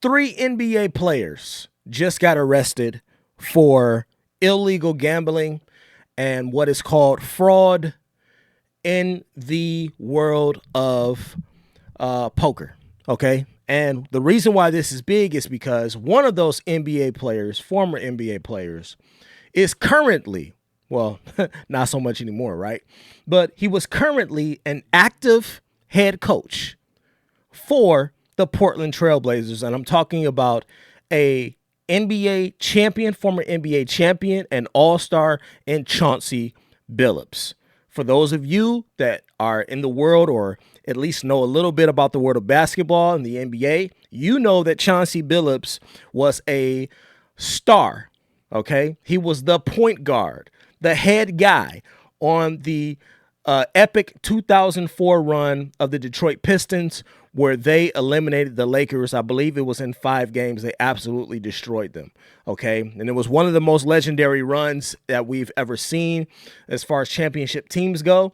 3 NBA players just got arrested for illegal gambling and what is called fraud in the world of poker. Okay. And the reason why this is big is because one of those NBA players, former NBA players, is currently, well, not so much anymore, right? But he was currently an active head coach for the Portland Trailblazers. And I'm talking about a NBA champion, former NBA champion and all-star in Chauncey Billups. For those of you that are in the world or at least know a little bit about the world of basketball and the NBA, you know that Chauncey Billups was a star, okay? He was the point guard, the head guy on the epic 2004 run of the Detroit Pistons where they eliminated the Lakers. I believe it was in 5 games. They absolutely destroyed them, okay? And it was one of the most legendary runs that we've ever seen as far as championship teams go.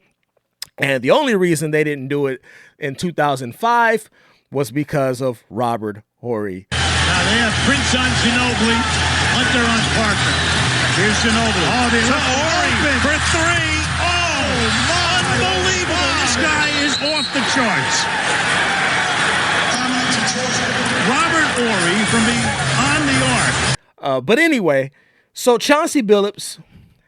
And the only reason they didn't do it in 2005 was because of Robert Horry. Now they have Prince on Ginobili, Hunter on Parker. Here's Ginobili. Oh, they to Horry for 3. Oh, unbelievable. This guy is off the charts. Robert Horry from beyond the arc. But anyway, so Chauncey Billups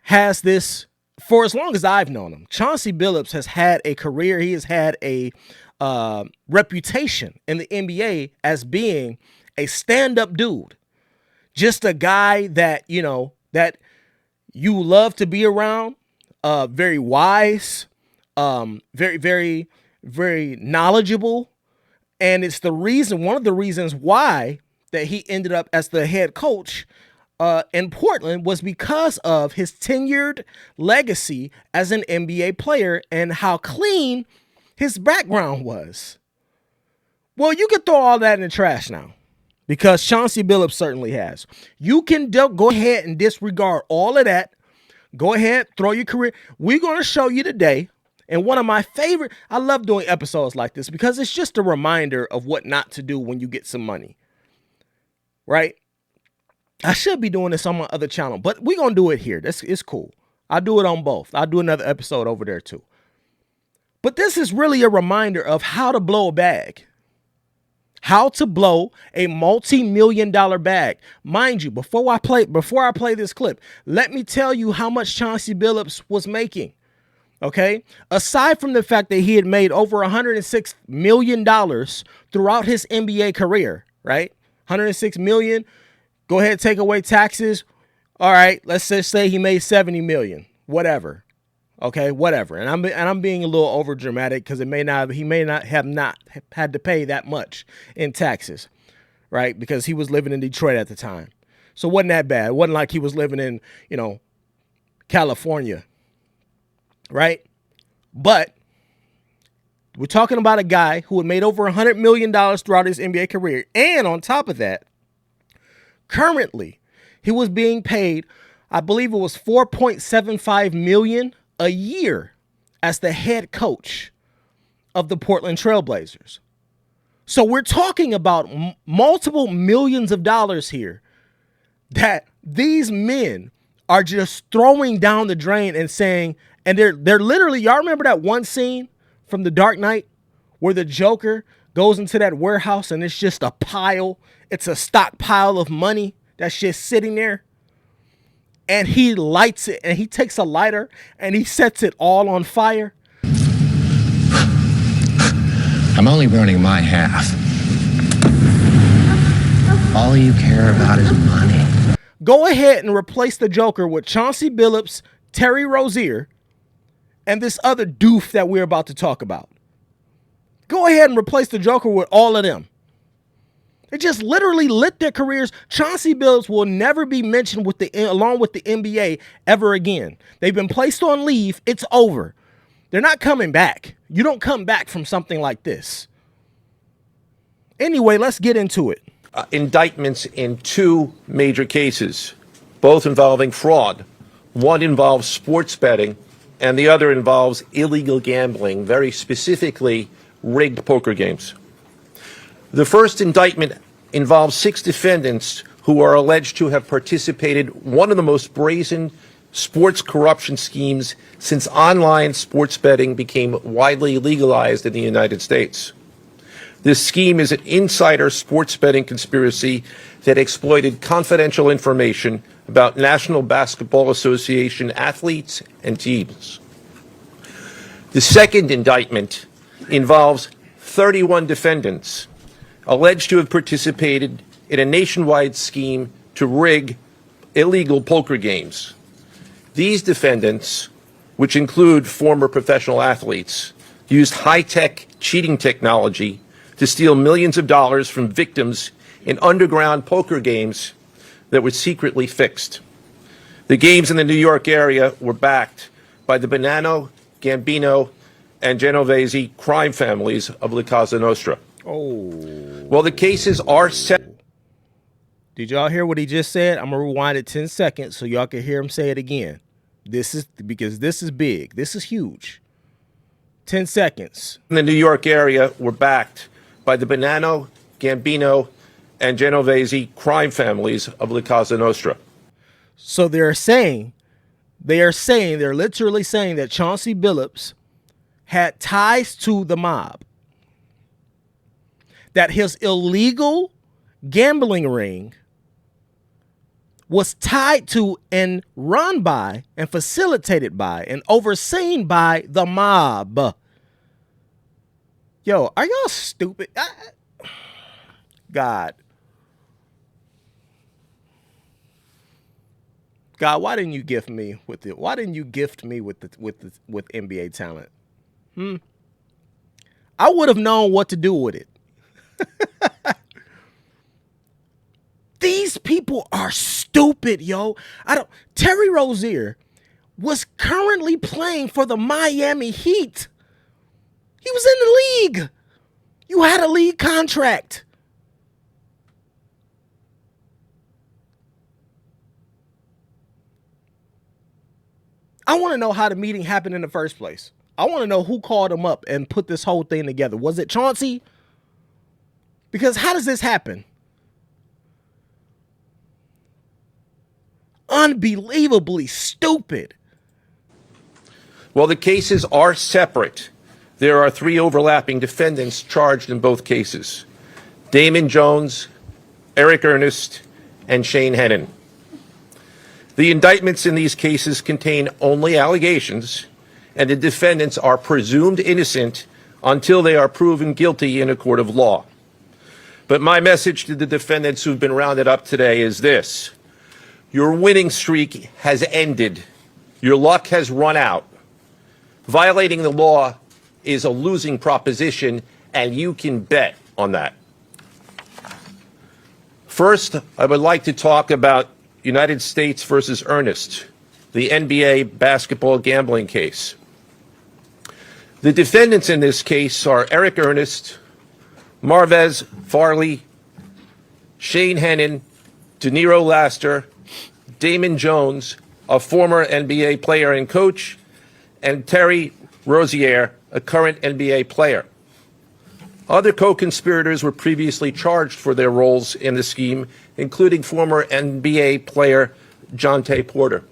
has this. For as long as I've known him, Chauncey Billups has had a career. He has had a reputation in the NBA as being a stand-up dude. Just a guy that, you know, that you love to be around. Very wise, very, very, very knowledgeable. And it's one of the reasons why that he ended up as the head coach in Portland was because of his tenured legacy as an NBA player and how clean his background was. Well, you can throw all that in the trash now because Chauncey Billups certainly has. You can go ahead and disregard all of that. Go ahead, throw your career. We're going to show you today. And one of my favorite, I love doing episodes like this because it's just a reminder of what not to do when you get some money. Right? I should be doing this on my other channel, but we're going to do it here. It's cool. I'll do it on both. I'll do another episode over there too. But this is really a reminder of how to blow a bag. How to blow a multi-million-dollar bag. Mind you, before I play this clip, let me tell you how much Chauncey Billups was making. Okay? Aside from the fact that he had made over $106 million throughout his NBA career, right? $106 million. Go ahead, take away taxes. All right, let's just say he made $70 million. Whatever. Okay, whatever. And I'm being a little over dramatic because he may not have had to pay that much in taxes, right? Because he was living in Detroit at the time. So it wasn't that bad. It wasn't like he was living in, California. Right? But we're talking about a guy who had made over $100 million throughout his NBA career. And on top of that, currently, he was being paid, I believe it was $4.75 million a year as the head coach of the Portland Trailblazers. So we're talking about multiple millions of dollars here that these men are just throwing down the drain and saying, and they're literally, y'all remember that one scene from The Dark Knight where the Joker goes into that warehouse and it's just a pile, it's a stockpile of money that's just sitting there. And he lights it and he takes a lighter and he sets it all on fire. I'm only burning my half. All you care about is money. Go ahead and replace the Joker with Chauncey Billups, Terry Rozier, and this other doof that we're about to talk about. Go ahead and replace the Joker with all of them. They just literally lit their careers. Chauncey Billups will never be mentioned along with the NBA ever again. They've been placed on leave. It's over. They're not coming back. You don't come back from something like this. Anyway, let's get into it. Indictments in 2 major cases, both involving fraud. One involves sports betting, and the other involves illegal gambling, very specifically rigged poker games. The first indictment involves 6 defendants who are alleged to have participated in one of the most brazen sports corruption schemes since online sports betting became widely legalized in the United States. This scheme is an insider sports betting conspiracy that exploited confidential information about National Basketball Association athletes and teams. The second indictment involves 31 defendants alleged to have participated in a nationwide scheme to rig illegal poker games. These defendants, which include former professional athletes, used high-tech cheating technology to steal millions of dollars from victims in underground poker games that were secretly fixed. The games in the New York area were backed by the Bonanno, Gambino, and Genovese crime families of La Cosa Nostra. Well, the cases are set. Did y'all hear what he just said? I'm going to rewind it 10 seconds so y'all can hear him say it again. This is because this is big. This is huge. 10 seconds. In the New York area were backed by the Bonanno, Gambino, and Genovese crime families of La Cosa Nostra. So they're literally saying that Chauncey Billups had ties to the mob, that his illegal gambling ring was tied to and run by and facilitated by and overseen by the mob. Yo, are y'all stupid? God, why didn't you gift me with it? Why didn't you gift me with NBA talent? I would have known what to do with it. These people are stupid, yo. Terry Rozier was currently playing for the Miami Heat. He was in the league. You had a league contract. I want to know how the meeting happened in the first place. I want to know who called him up and put this whole thing together. Was it Chauncey? Because how does this happen? Unbelievably stupid. Well, the cases are separate. There are 3 overlapping defendants charged in both cases: Damon Jones, Eric Ernest, and Shane Hennon. The indictments in these cases contain only allegations, and the defendants are presumed innocent until they are proven guilty in a court of law. But my message to the defendants who've been rounded up today is this: your winning streak has ended. Your luck has run out. Violating the law is a losing proposition, and you can bet on that. First, I would like to talk about United States versus Ernest, the NBA basketball gambling case. The defendants in this case are Eric Ernest, Marvez Farley, Shane Hennon, Deniro Laster, Damon Jones, a former NBA player and coach, and Terry Rozier, a current NBA player. Other co-conspirators were previously charged for their roles in the scheme, including former NBA player Jontay Porter.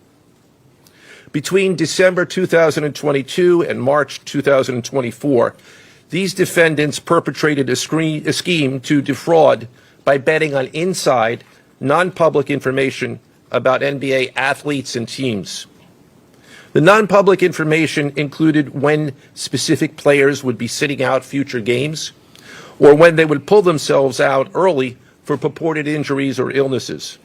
Between December 2022 and March 2024, these defendants perpetrated a scheme to defraud by betting on inside, non-public information about NBA athletes and teams. The non-public information included when specific players would be sitting out future games, or when they would pull themselves out early for purported injuries or illnesses.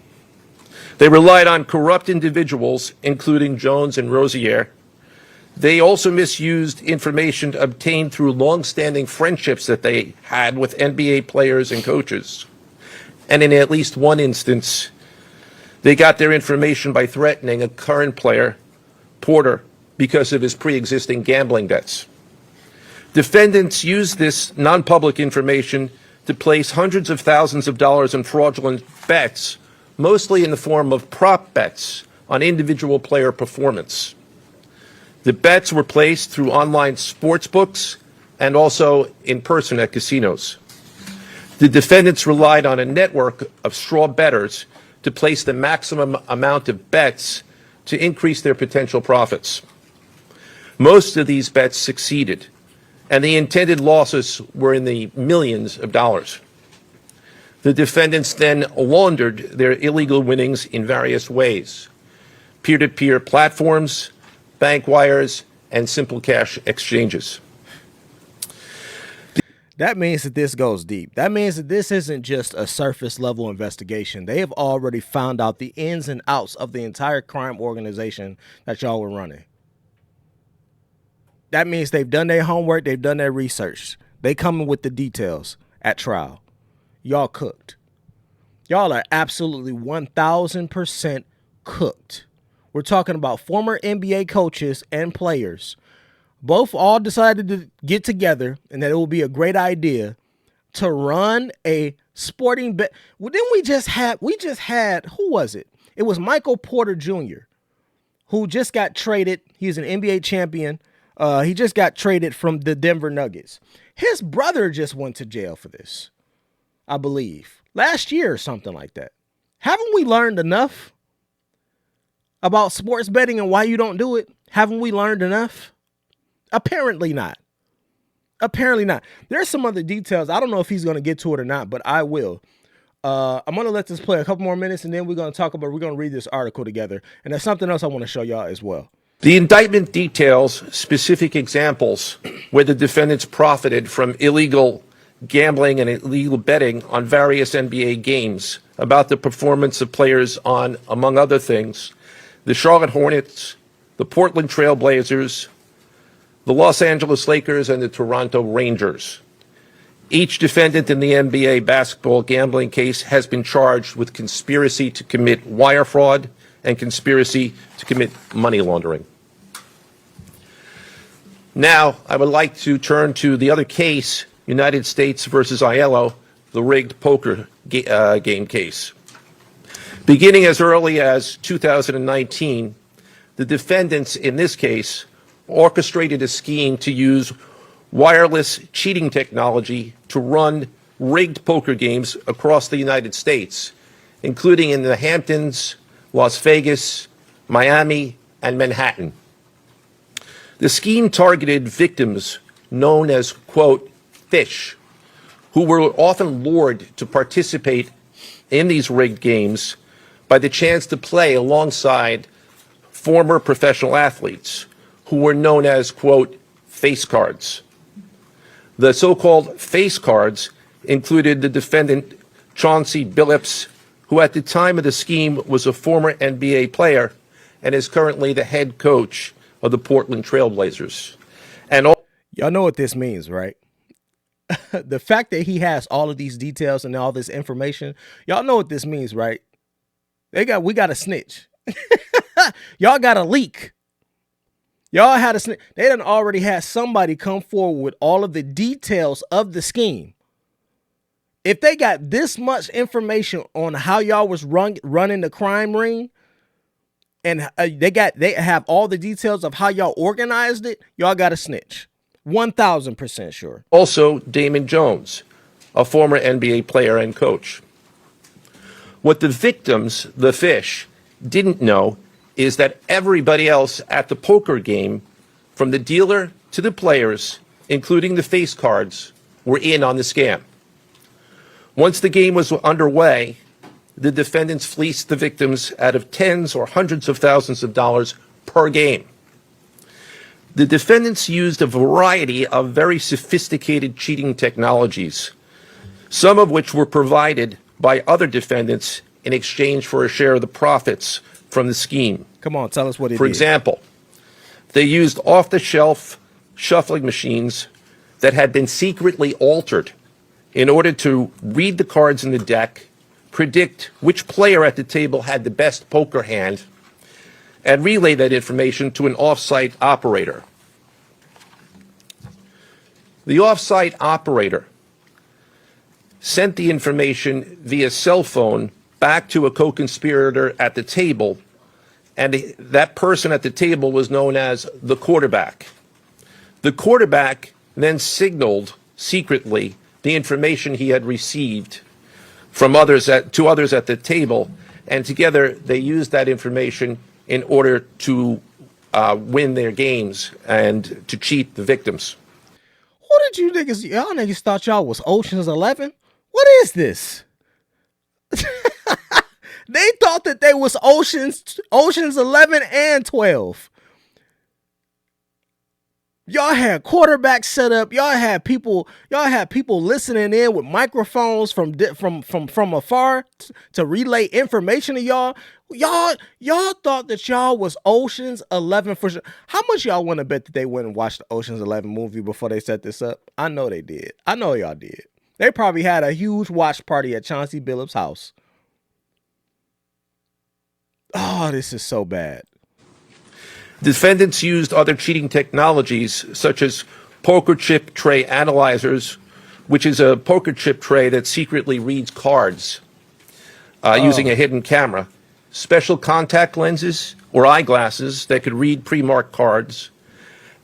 They relied on corrupt individuals, including Jones and Rozier. They also misused information obtained through long-standing friendships that they had with NBA players and coaches. And in at least one instance, they got their information by threatening a current player, Porter, because of his pre-existing gambling debts. Defendants used this non-public information to place hundreds of thousands of dollars in fraudulent bets, mostly in the form of prop bets on individual player performance. The bets were placed through online sports books and also in person at casinos. The defendants relied on a network of straw bettors to place the maximum amount of bets to increase their potential profits. Most of these bets succeeded, and the intended losses were in the millions of dollars. The defendants then laundered their illegal winnings in various ways: peer-to-peer platforms, bank wires, and simple cash exchanges. That means that this goes deep. That means that this isn't just a surface level investigation. They have already found out the ins and outs of the entire crime organization that y'all were running. That means they've done their homework. They've done their research. They coming with the details at trial. Y'all cooked. Y'all are absolutely 1,000% cooked. We're talking about former NBA coaches and players. Both all decided to get together and that it would be a great idea to run a sporting bet. Well, then we just had, who was it? It was Michael Porter Jr., who just got traded. He's an NBA champion. He just got traded from the Denver Nuggets. His brother just went to jail for this, I believe, last year or something like that. Haven't we learned enough about sports betting and why you don't do it? Haven't we learned enough? Apparently not. Apparently not. There's some other details. I don't know if he's going to get to it or not, but I will. I'm going to let this play a couple more minutes, and then we're going to read this article together. And there's something else I want to show y'all as well. The indictment details specific examples where the defendants profited from illegal gambling and illegal betting on various NBA games about the performance of players on, among other things, the Charlotte Hornets, the Portland Trail Blazers, the Los Angeles Lakers, and the Toronto Rangers. Each defendant in the NBA basketball gambling case has been charged with conspiracy to commit wire fraud and conspiracy to commit money laundering. Now, I would like to turn to the other case, United States versus Aiello, the rigged poker game case. Beginning as early as 2019, the defendants in this case orchestrated a scheme to use wireless cheating technology to run rigged poker games across the United States, including in the Hamptons, Las Vegas, Miami, and Manhattan. The scheme targeted victims known as, quote, fish, who were often lured to participate in these rigged games by the chance to play alongside former professional athletes who were known as, quote, face cards. The so-called face cards included the defendant Chauncey Billups, who at the time of the scheme was a former NBA player and is currently the head coach of the Portland Trail Blazers. And y'all know what this means, right? The fact that he has all of these details and all this information, y'all know what this means, right? We got a snitch. Y'all got a leak. Y'all had a snitch. They done already had somebody come forward with all of the details of the scheme. If they got this much information on how y'all was running the crime ring, and they have all the details of how y'all organized it, y'all got a snitch. 1,000% sure. Also, Damon Jones, a former NBA player and coach. What the victims, the fish, didn't know is that everybody else at the poker game, from the dealer to the players, including the face cards, were in on the scam. Once the game was underway, the defendants fleeced the victims out of tens or hundreds of thousands of dollars per game. The defendants used a variety of very sophisticated cheating technologies, some of which were provided by other defendants in exchange for a share of the profits from the scheme. Come on, tell us what it is. For example, they used off-the-shelf shuffling machines that had been secretly altered in order to read the cards in the deck, predict which player at the table had the best poker hand, and relay that information to an off-site operator. The off-site operator sent the information via cell phone back to a co-conspirator at the table, and that person at the table was known as the quarterback. The quarterback then signaled secretly the information he had received from others to others at the table, and together they used that information in order to win their games and to cheat the victims. What did y'all niggas thought y'all was Ocean's 11? What is this? They thought that they was Ocean's 11 and 12. Y'all had quarterbacks set up. Y'all had people listening in with microphones from afar to relay information to y'all. Y'all thought that y'all was Ocean's 11 for sure. How much y'all want to bet that they went and watched the Ocean's 11 movie before they set this up? I know they did. I know y'all did. They probably had a huge watch party at Chauncey Billups' house. Oh, this is so bad. Defendants used other cheating technologies such as poker chip tray analyzers, which is a poker chip tray that secretly reads cards using a hidden camera, special contact lenses or eyeglasses that could read pre-marked cards,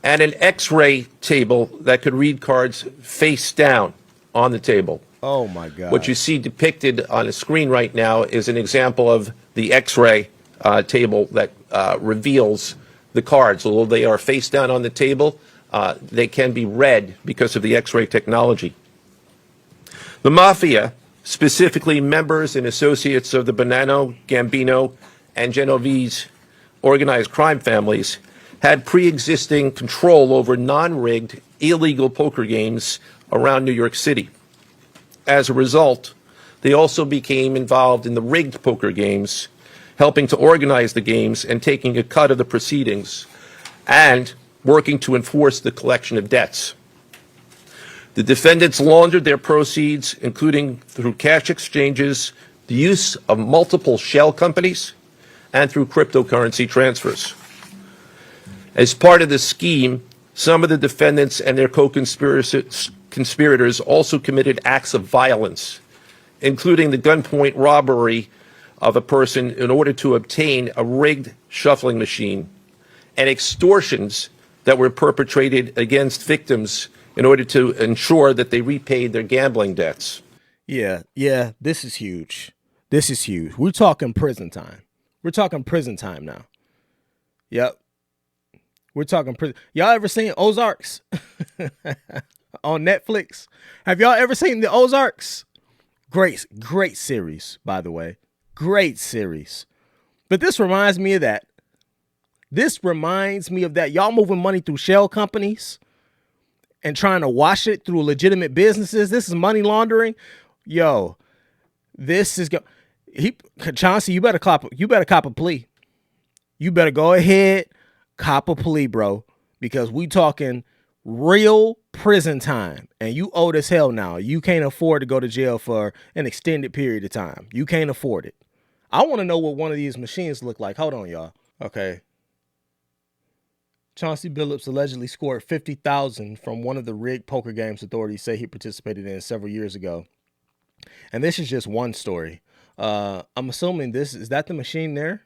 and an X-ray table that could read cards face down on the table. Oh, my God. What you see depicted on the screen right now is an example of the X-ray table that reveals the cards. Although they are face down on the table, they can be read because of the X-ray technology. The Mafia, specifically members and associates of the Bonanno, Gambino, and Genovese organized crime families, had pre-existing control over non-rigged, illegal poker games around New York City. As a result, they also became involved in the rigged poker games, helping to organize the games and taking a cut of the proceedings, and working to enforce the collection of debts. The defendants laundered their proceeds, including through cash exchanges, the use of multiple shell companies, and through cryptocurrency transfers. As part of the scheme, some of the defendants and their co-conspirators also committed acts of violence, including the gunpoint robbery of a person in order to obtain a rigged shuffling machine, and extortions that were perpetrated against victims in order to ensure that they repaid their gambling debts. Yeah, this is huge. This is huge. We're talking prison time. We're talking prison time now. Yep. We're talking prison. Y'all ever seen Ozarks on Netflix? Have y'all ever seen the Ozarks? Great series, by the way. Great series. But this reminds me of that. Y'all moving money through shell companies and trying to wash it through legitimate businesses. This is money laundering. Yo, this is Chauncey, you better cop a plea. You better go ahead, cop a plea, bro, because we talking real prison time, and you old as hell now. You can't afford to go to jail for an extended period of time. You can't afford it. I want to know what one of these machines look like. Hold on, y'all. Okay. Chauncey Billups allegedly scored $50,000 from one of the rigged poker games authorities say he participated in several years ago. And this is just one story. I'm assuming is that the machine there?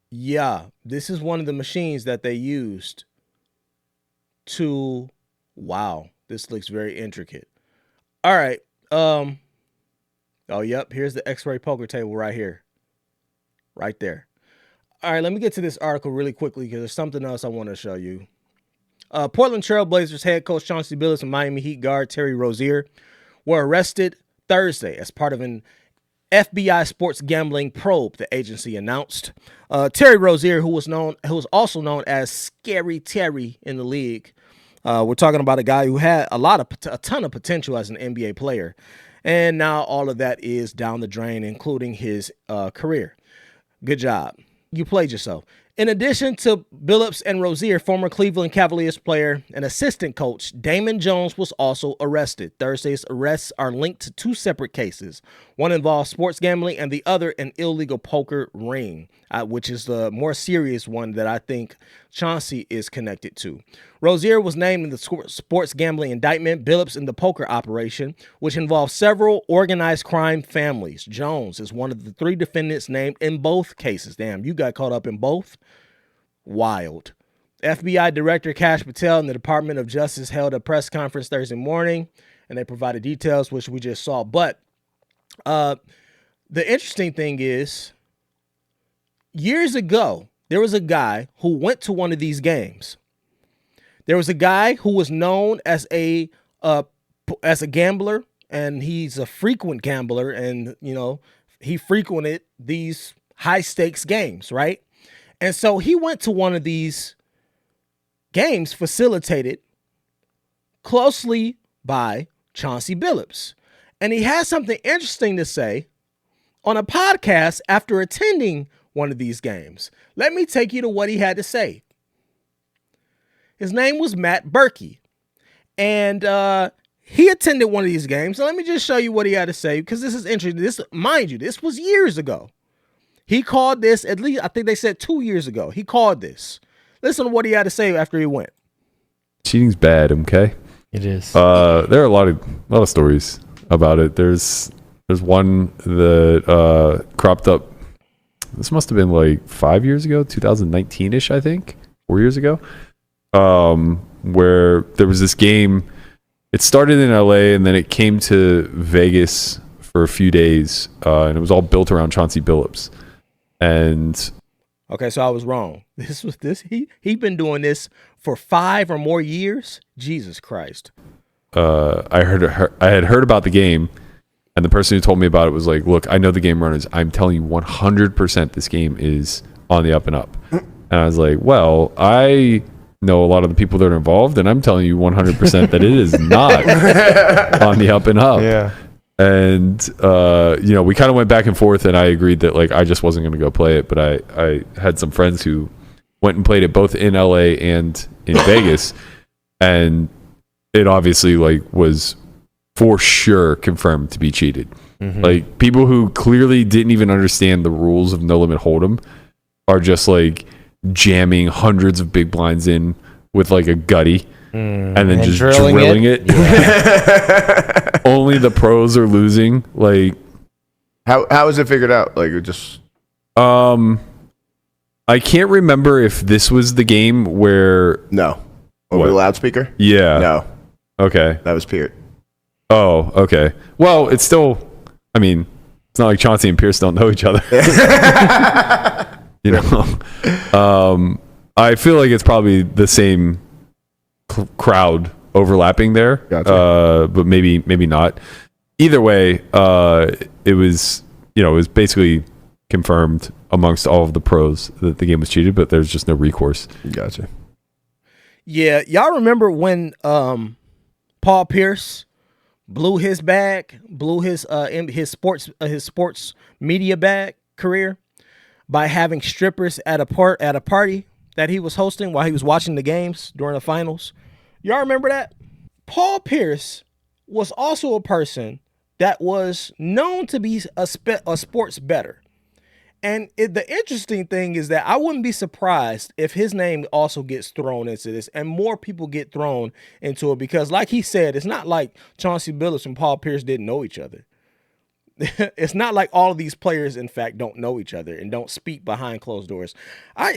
Yeah, this is one of the machines that they used to, wow, this looks very intricate. All right. Oh, yep. Here's the X-ray poker table right here. Right there. All right, let me get to this article really quickly because there's something else I want to show you. Portland Trail Blazers head coach Chauncey Billups and Miami Heat guard Terry Rozier were arrested Thursday as part of an FBI sports gambling probe, the agency announced. Terry Rozier, who was also known as Scary Terry in the league. We're talking about a guy who had a ton of potential as an NBA player. And now all of that is down the drain, including his career. Good job. You played yourself. In addition to Billups and Rozier, former Cleveland Cavaliers player and assistant coach Damon Jones was also arrested. Thursday's arrests are linked to two separate cases. One involves sports gambling and the other an illegal poker ring, which is the more serious one that I think Chauncey is connected to. Rozier was named in the sports gambling indictment, Billups in the poker operation, which involves several organized crime families. Jones is one of the three defendants named in both cases. Damn, you got caught up in both? wild. FBI Director Kash Patel and the Department of Justice held a press conference Thursday morning, and they provided details, which we just saw. But the interesting thing is, years ago, there was a guy who went to one of these games. There was a guy who was known as a gambler, and he's a frequent gambler, and he frequented these high stakes games, right? And so he went to one of these games facilitated closely by Chauncey Billups, and he has something interesting to say on a podcast after attending one of these games. Let me take you to what he had to say. His name was Matt Berkey, and he attended one of these games. So let me just show you what he had to say, because this is interesting. Mind you, this was years ago. He called this, at least I think they said 2 years ago. He called this. Listen to what he had to say after he went. Cheating's bad, okay? It is. There are a lot of stories about it. There's one that cropped up. This must have been like 5 years ago, 2019-ish, I think, 4 years ago. Where there was this game. It started in LA and then it came to Vegas for a few days, and it was all built around Chauncey Billups. And okay, so I was wrong. He'd been doing this for 5 or more years. Jesus Christ. I had heard about the game, and the person who told me about it was like, "Look, I know the game runners. I'm telling you 100% this game is on the up and up." And I was like, "Well, I know a lot of the people that are involved, and I'm telling you 100% that it is not on the up and up." Yeah. And we kind of went back and forth, and I agreed that like I just wasn't going to go play it, but I had some friends who went and played it both in LA and in Vegas, and it obviously like was for sure confirmed to be cheated. Mm-hmm. Like people who clearly didn't even understand the rules of No Limit Hold'em are just like jamming hundreds of big blinds in with like a gutty and then just drilling it. Yeah. Only the pros are losing. Like how is it figured out? Like it just I can't remember if this was the game where no over the loudspeaker. Yeah. No. Okay. That was Peart. Oh, okay. Well, it's still. I mean, it's not like Chauncey and Pierce don't know each other. I feel like it's probably the same crowd overlapping there. Gotcha. But maybe not. Either way, it was basically confirmed amongst all of the pros that the game was cheated, but there's just no recourse. Gotcha. Yeah, y'all remember when Paul Pierce blew his sports media bag career by having strippers at a party that he was hosting while he was watching the games during the finals? Y'all remember that? Paul Pierce was also a person that was known to be a sports bettor. And the interesting thing is that I wouldn't be surprised if his name also gets thrown into this and more people get thrown into it, because like he said, it's not like Chauncey Billups and Paul Pierce didn't know each other. It's not like all of these players, in fact, don't know each other and don't speak behind closed doors.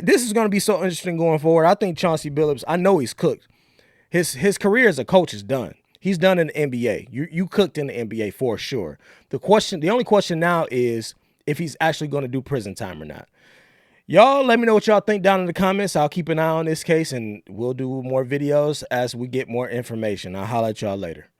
This is going to be so interesting going forward. I think Chauncey Billups, I know he's cooked. His career as a coach is done. He's done in the NBA. You cooked in the NBA for sure. The only question now is if he's actually going to do prison time or not. Y'all let me know what y'all think down in the comments. I'll keep an eye on this case, and we'll do more videos as we get more information. I'll holler at y'all later.